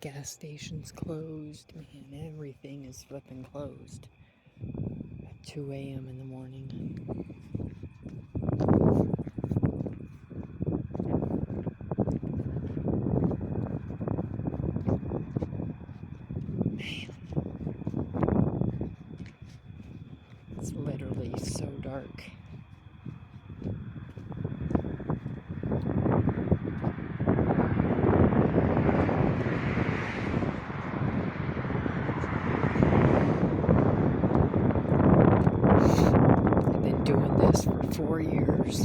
gas station's closed. Man, everything is flipping closed at 2 a.m. in the morning. Man, it's literally so dark. I've been doing this for 4 years.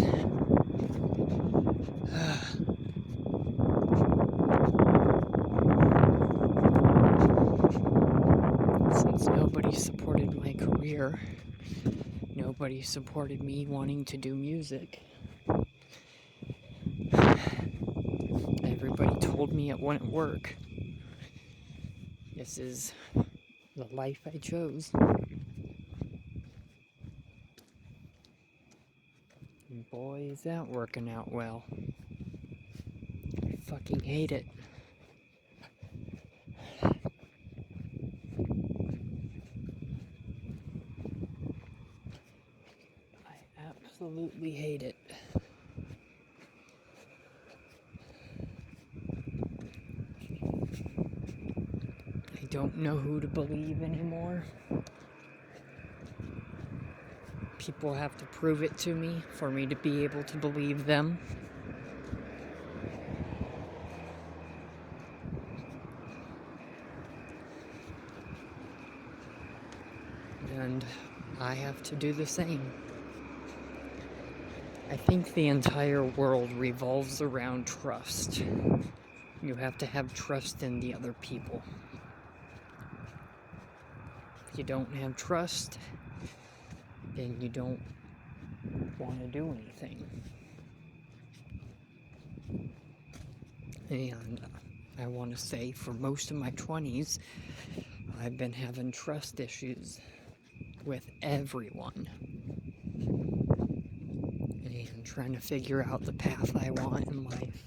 Since nobody supported my career, nobody supported me wanting to do music. Everybody told me it wouldn't work. This is the life I chose. And boy, is that working out well. I fucking hate it. I absolutely hate it. I don't know who to believe anymore. People have to prove it to me for me to be able to believe them. And I have to do the same. I think the entire world revolves around trust. You have to have trust in the other people. If you don't have trust, then you don't want to do anything. And I want to say for most of my 20s, I've been having trust issues with everyone. And trying to figure out the path I want in life.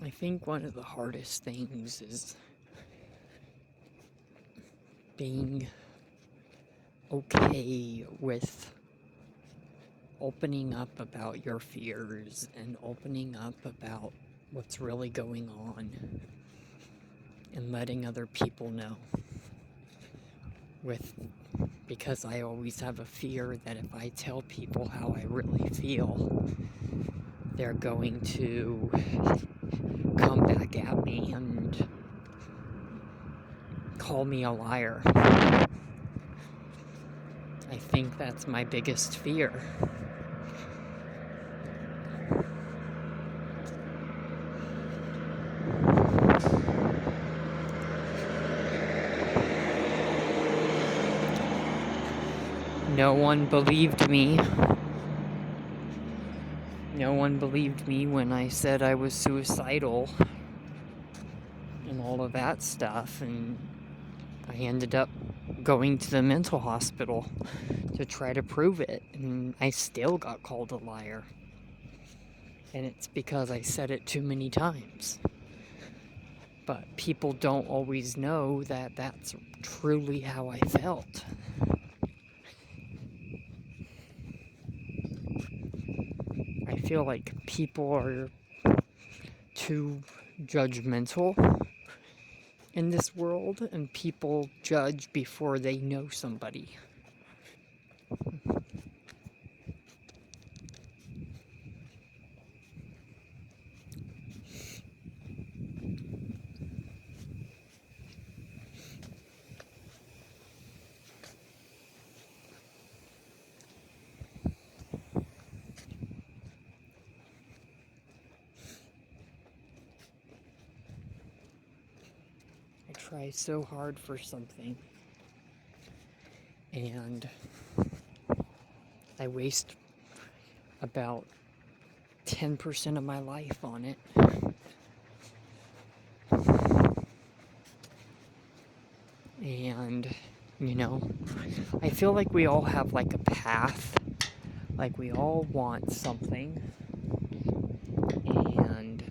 I think one of the hardest things is being okay with opening up about your fears and opening up about what's really going on and letting other people know. Because I always have a fear that if I tell people how I really feel, they're going to come back at me and call me a liar. I think that's my biggest fear. No one believed me. No one believed me when I said I was suicidal and all of that stuff, and I ended up going to the mental hospital to try to prove it, and I still got called a liar. And it's because I said it too many times. But people don't always know that that's truly how I felt. I feel like people are too judgmental in this world, and people judge before they know somebody. I try so hard for something, and I waste about 10% of my life on it. And, I feel like we all have like a path. Like we all want something. And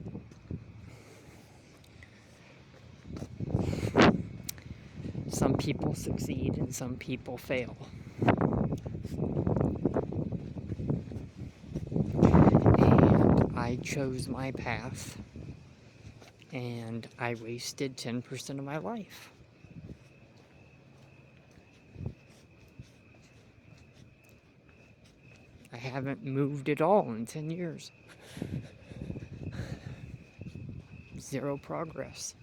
some people succeed and some people fail. And I chose my path. And I wasted 10% of my life. I haven't moved at all in 10 years. Zero progress.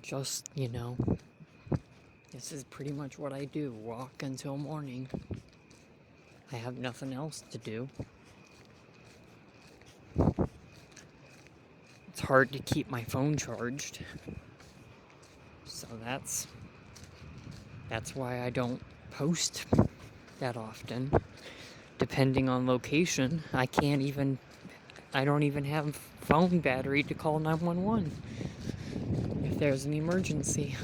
Just, this is pretty much what I do. Walk until morning. I have nothing else to do. It's hard to keep my phone charged. So that's why I don't post that often. Depending on location, I don't even have phone battery to call 911 if there's an emergency.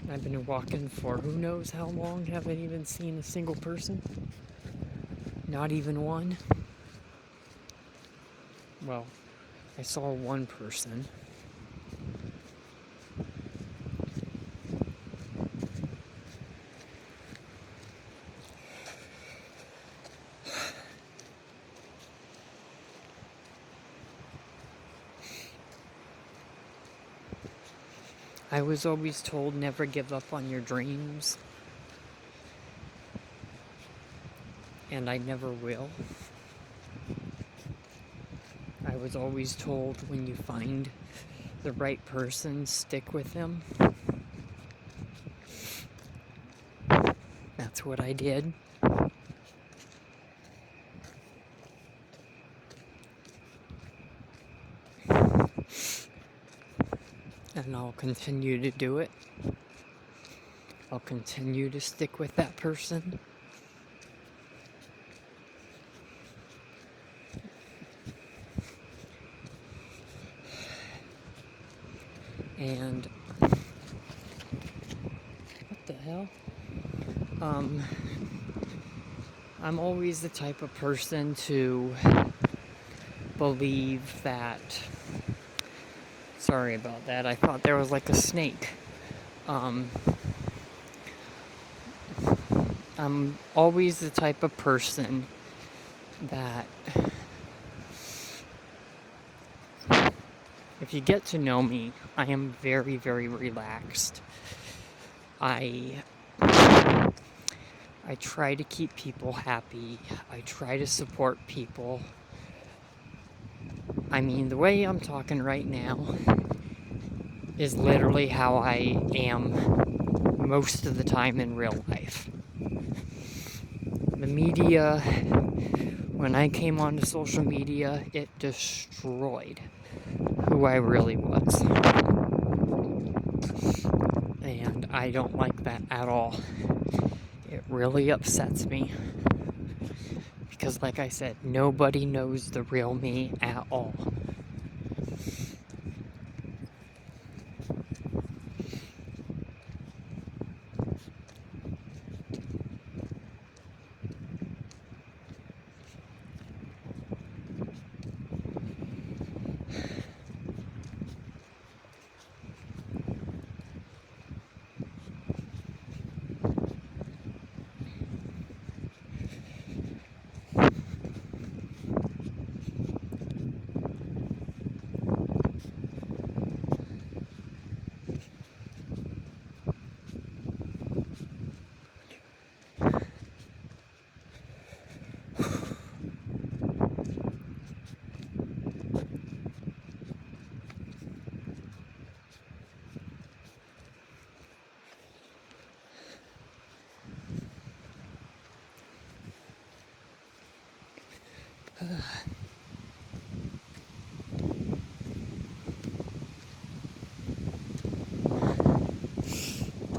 I've been walking for who knows how long, haven't even seen a single person. Not even one. Well, I saw one person. I was always told never give up on your dreams. And I never will. I was always told when you find the right person, stick with them. That's what I did. And I'll continue to do it. I'll continue to stick with that person. And what the hell? I'm always the type of person to believe that. Sorry about that. I thought there was like a snake. I'm always the type of person that if you get to know me, I am very, very relaxed. I try to keep people happy. I try to support people. I mean, the way I'm talking right now is literally how I am most of the time in real life. The media, when I came onto social media, it destroyed who I really was. And I don't like that at all. It really upsets me. Because like I said, nobody knows the real me at all.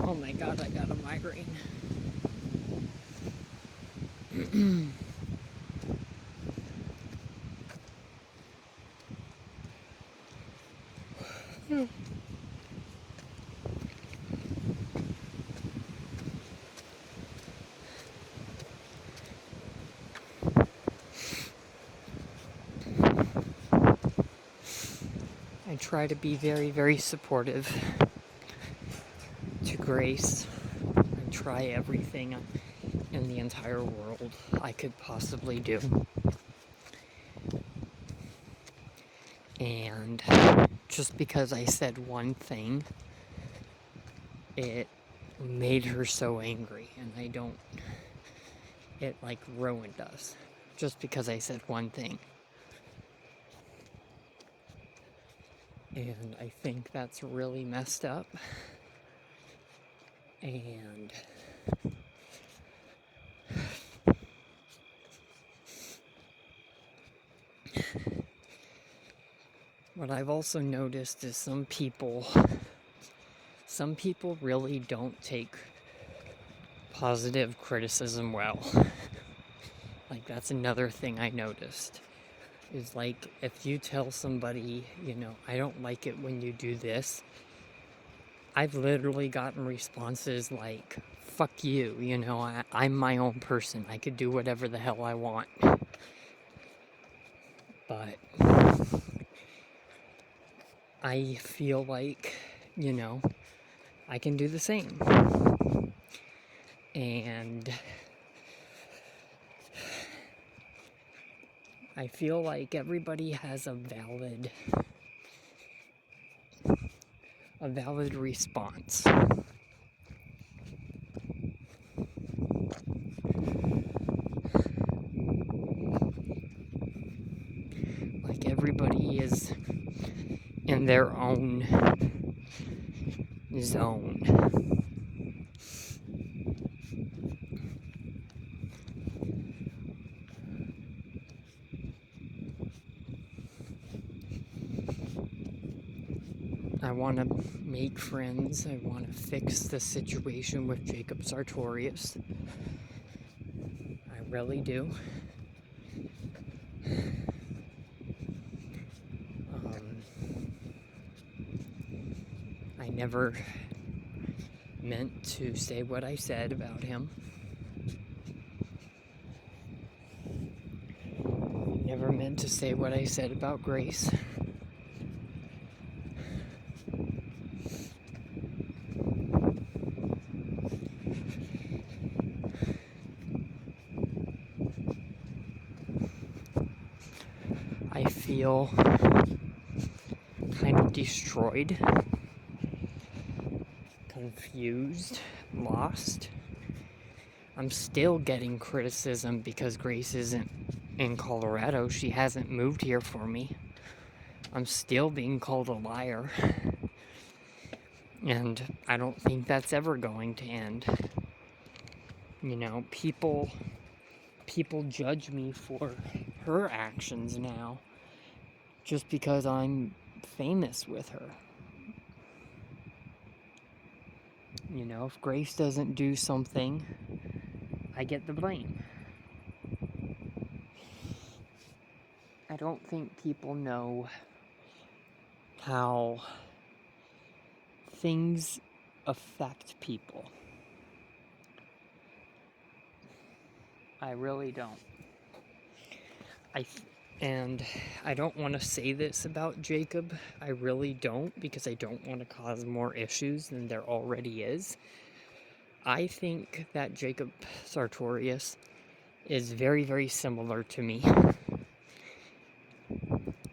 Oh my god, I got a migraine. I try to be very, very supportive to Grace. I try everything in the entire world I could possibly do. And just because I said one thing, it made her so angry, and it like ruined us. Just because I said one thing. And I think that's really messed up. And what I've also noticed is some people really don't take positive criticism well. Like, that's another thing I noticed. Is like, if you tell somebody, I don't like it when you do this, I've literally gotten responses like, fuck you, I'm my own person. I could do whatever the hell I want. But I feel like, I can do the same. And I feel like everybody has a valid response. Like, everybody is in their own zone. I want to make friends. I want to fix the situation with Jacob Sartorius. I really do. I never meant to say what I said about him. Never meant to say what I said about Grace. I feel kind of destroyed, confused, lost. I'm still getting criticism because Grace isn't in Colorado. She hasn't moved here for me. I'm still being called a liar. And I don't think that's ever going to end. People judge me for her actions now just because I'm famous with her. If Grace doesn't do something, I get the blame. I don't think people know how things affect people. I really don't. And I don't want to say this about Jacob. I really don't, because I don't want to cause more issues than there already is. I think that Jacob Sartorius is very, very similar to me.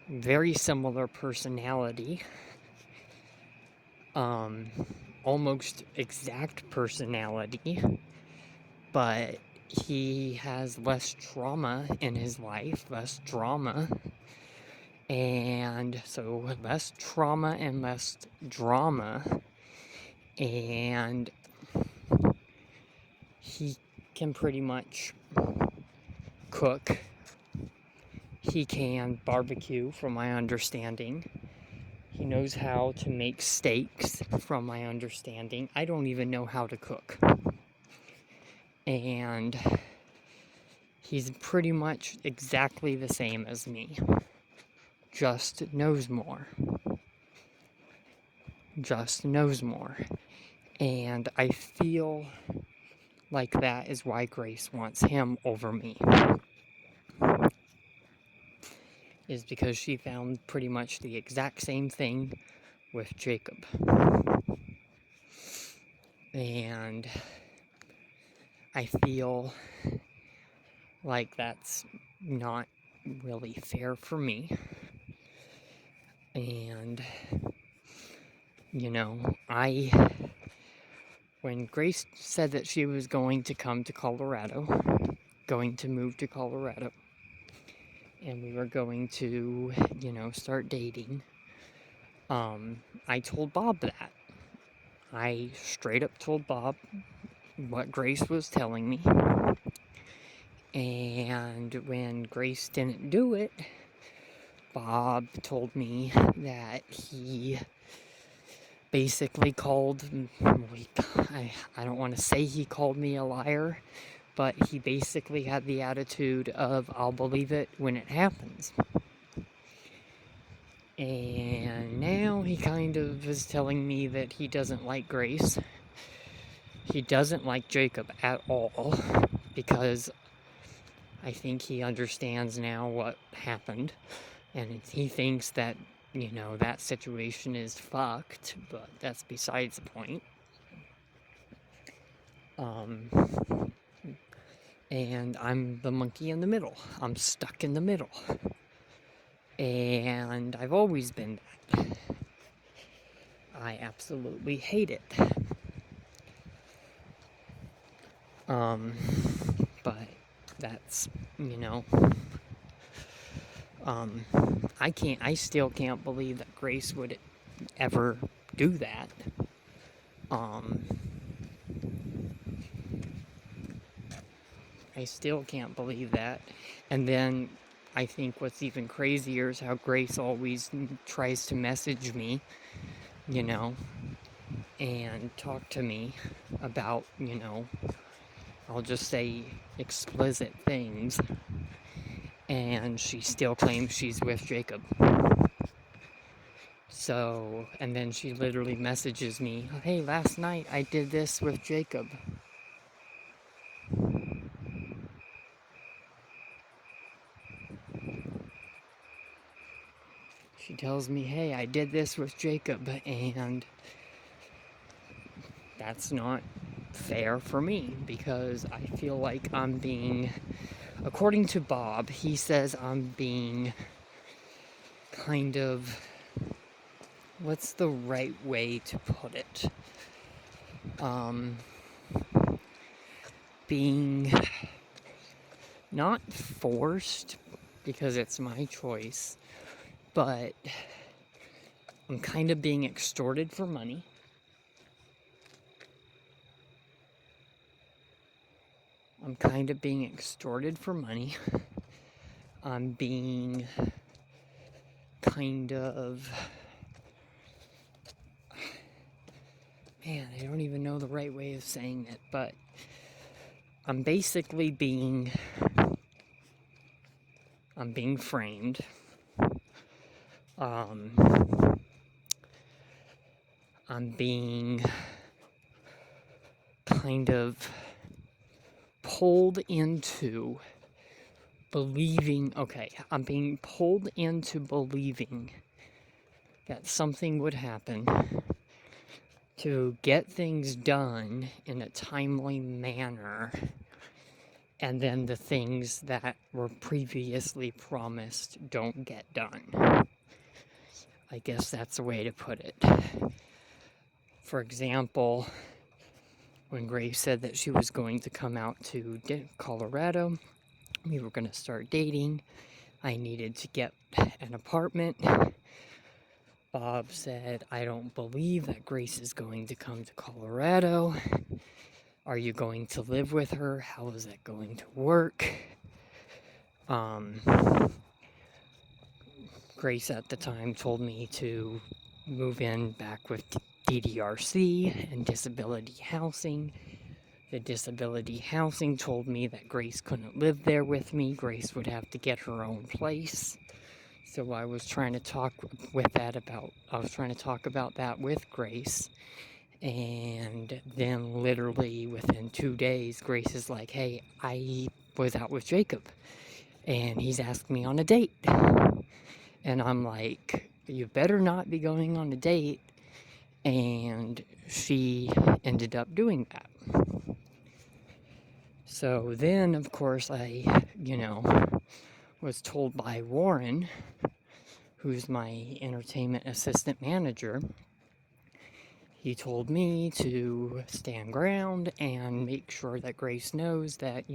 Very similar personality. Almost exact personality. But he has less trauma in his life, less drama. And so less trauma and less drama. And he can pretty much cook He can barbecue, from my understanding. He knows how to make steaks, from my understanding. I don't even know how to cook. And he's pretty much exactly the same as me. Just knows more. Just knows more. And I feel like that is why Grace wants him over me. Is because she found pretty much the exact same thing with Jacob. And I feel like that's not really fair for me. And, you know, when Grace said that she was going to come to Colorado, going to move to Colorado, and we were going to, start dating, I told Bob that. I straight up told Bob what Grace was telling me. And when Grace didn't do it, Bob told me that he basically called, I don't want to say he called me a liar, but he basically had the attitude of, I'll believe it when it happens. And now he kind of is telling me that he doesn't like Grace. He doesn't like Jacob at all, because I think he understands now what happened. And he thinks that, that situation is fucked, but that's besides the point. And I'm the monkey in the middle. I'm stuck in the middle. And I've always been that. I absolutely hate it. But that's, I still can't believe that Grace would ever do that. I still can't believe that. And then I think what's even crazier is how Grace always tries to message me, and talk to me about, I'll just say explicit things. And she still claims she's with Jacob. So, and then she literally messages me, hey, last night I did this with Jacob. She tells me, hey, I did this with Jacob, and that's not fair for me, because I feel like I'm being, according to Bob, he says I'm being kind of, what's the right way to put it? Being not forced, because it's my choice, but I'm kind of being extorted for money. I'm being kind of, man, I don't even know the right way of saying it, but I'm basically being framed. I'm being kind of pulled into believing, I'm being pulled into believing that something would happen to get things done in a timely manner, and then the things that were previously promised don't get done. I guess that's a way to put it. For example, when Grace said that she was going to come out to Colorado, we were going to start dating, I needed to get an apartment. Bob said, I don't believe that Grace is going to come to Colorado. Are you going to live with her? How is that going to work? Grace at the time told me to move in back with DDRC and disability housing. The disability housing told me that Grace couldn't live there with me. Grace would have to get her own place. So I was trying to talk about that with Grace. And then literally within 2 days, Grace is like, hey, I was out with Jacob and he's asked me on a date. And I'm like, you better not be going on a date. And she ended up doing that. So then, of course, I, was told by Warren, who's my entertainment assistant manager, he told me to stand ground and make sure that Grace knows that,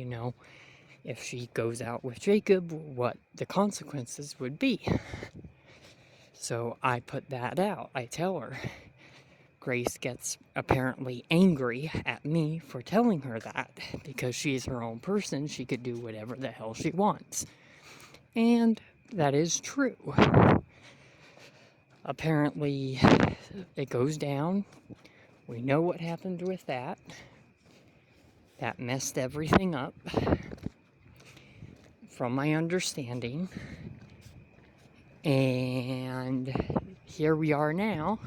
if she goes out with Jacob, what the consequences would be. So I put that out. I tell her. Grace gets apparently angry at me for telling her that, because she's her own person. She could do whatever the hell she wants. And that is true. Apparently, it goes down. We know what happened with that. That messed everything up, from my understanding. And here we are now.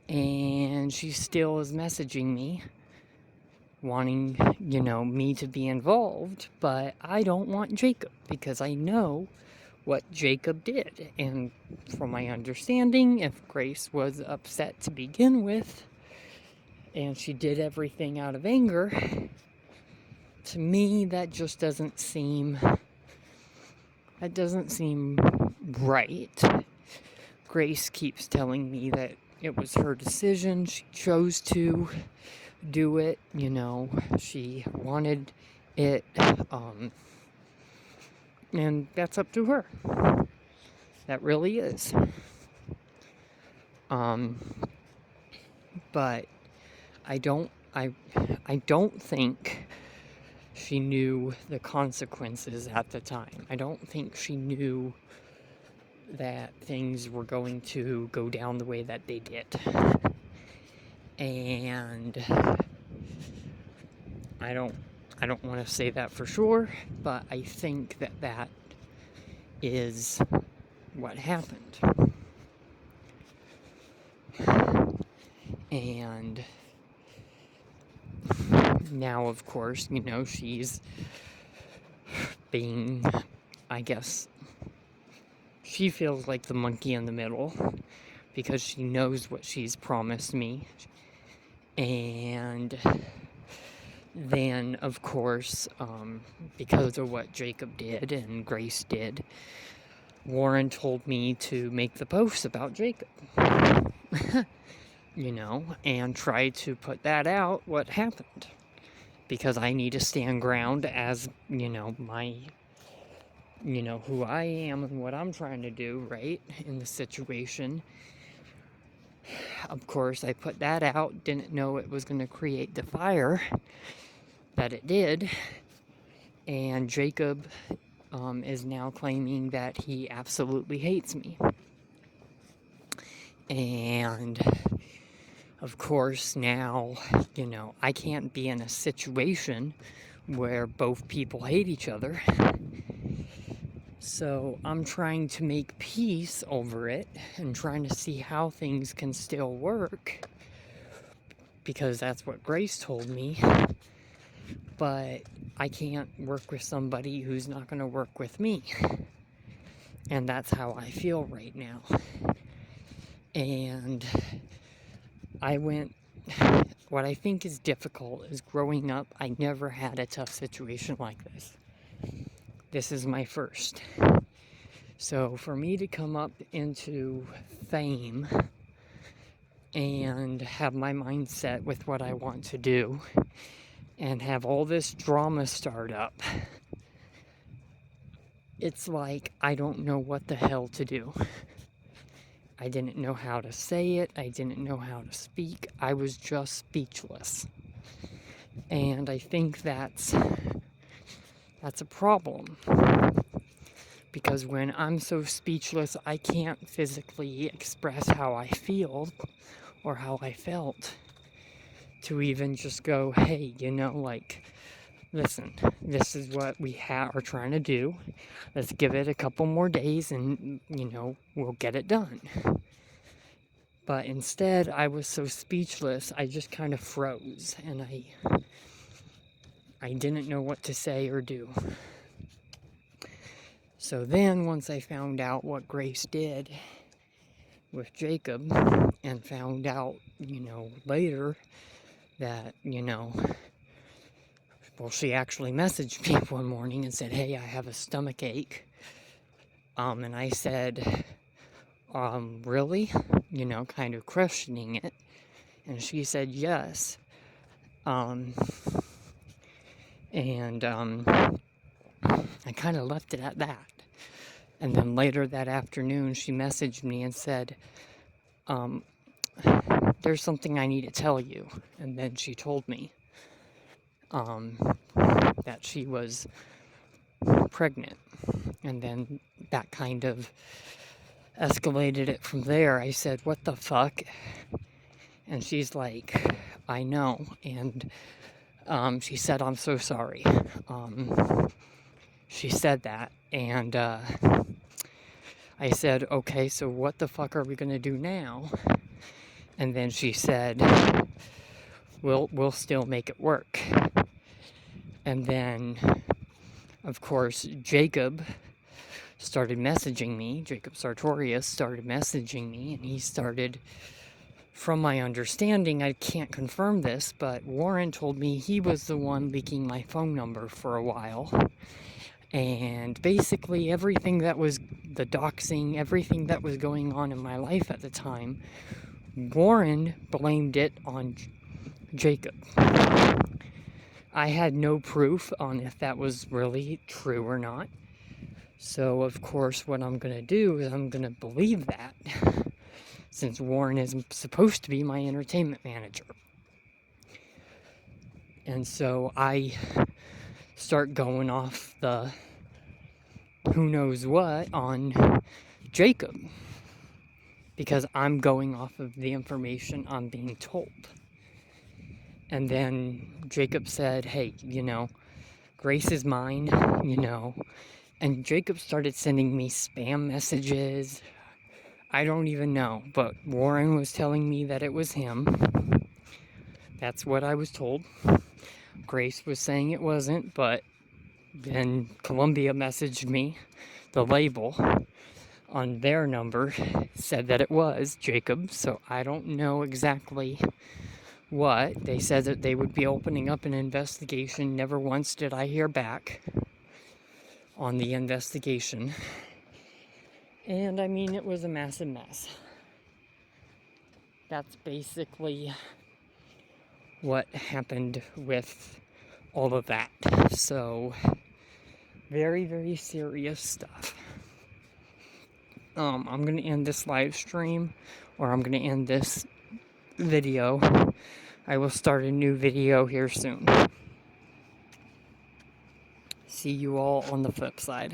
And she still is messaging me, wanting, me to be involved. But I don't want Jacob, because I know what Jacob did. And from my understanding, if Grace was upset to begin with, and she did everything out of anger, to me, that just doesn't seem right. Grace keeps telling me that it was her decision. She chose to do it. She wanted it. And that's up to her. That really is. But I don't think she knew the consequences at the time. I don't think she knew that things were going to go down the way that they did. And I don't want to say that for sure, but I think that is what happened. And now, of course, she's being, I guess, she feels like the monkey in the middle, because she knows what she's promised me. And then, of course, because of what Jacob did and Grace did, Warren told me to make the post about Jacob. And try to put that out, what happened. Because I need to stand ground as, my, who I am and what I'm trying to do, right, in the situation. Of course, I put that out, didn't know it was going to create the fire that it did. And Jacob is now claiming that he absolutely hates me. And of course, now, I can't be in a situation where both people hate each other. So I'm trying to make peace over it and trying to see how things can still work, because that's what Grace told me. But I can't work with somebody who's not going to work with me. And that's how I feel right now. And what I think is difficult is, growing up, I never had a tough situation like this. This is my first. So for me to come up into fame and have my mindset with what I want to do and have all this drama start up, it's like I don't know what the hell to do. I didn't know how to say it. I didn't know how to speak. I was just speechless. And I think that's a problem. because when I'm so speechless, I can't physically express how I feel or how I felt, to even just go, hey, like, listen, this is what we are trying to do. Let's give it a couple more days and, we'll get it done. But instead, I was so speechless, I just kind of froze, and I didn't know what to say or do. So then, once I found out what Grace did with Jacob, and found out, later that, well, she actually messaged me one morning and said, hey, I have a stomach ache. And I said, really? Kind of questioning it. And she said, yes. And I kind of left it at that. And then later that afternoon, she messaged me and said, there's something I need to tell you. And then she told me that she was pregnant. And then that kind of escalated it from there. I said, what the fuck? And she's like, I know. And she said, I'm so sorry. She said that. And I said, okay, so what the fuck are we going to do now? And then she said, we'll still make it work. And then, of course, Jacob started messaging me. Jacob Sartorius started messaging me, and he started, from my understanding, I can't confirm this, but Warren told me he was the one leaking my phone number for a while. And basically everything that was the doxing, everything that was going on in my life at the time, Warren blamed it on Jacob. I had no proof on if that was really true or not. So, of course, what I'm going to do is I'm going to believe that, since Warren is supposed to be my entertainment manager. And so I start going off the who knows what on Jacob, because I'm going off of the information I'm being told. And then Jacob said, hey, Grace is mine, and Jacob started sending me spam messages. I don't even know, but Warren was telling me that it was him. That's what I was told. Grace was saying it wasn't, but then Columbia messaged me, the label on their number said that it was Jacob, so I don't know exactly what. They said that they would be opening up an investigation. Never once did I hear back on the investigation. And I mean, it was a massive mess. That's basically what happened with all of that. So, very, very serious stuff. I'm going to end this live stream, or I'm going to end this video. I will start a new video here soon. See you all on the flip side.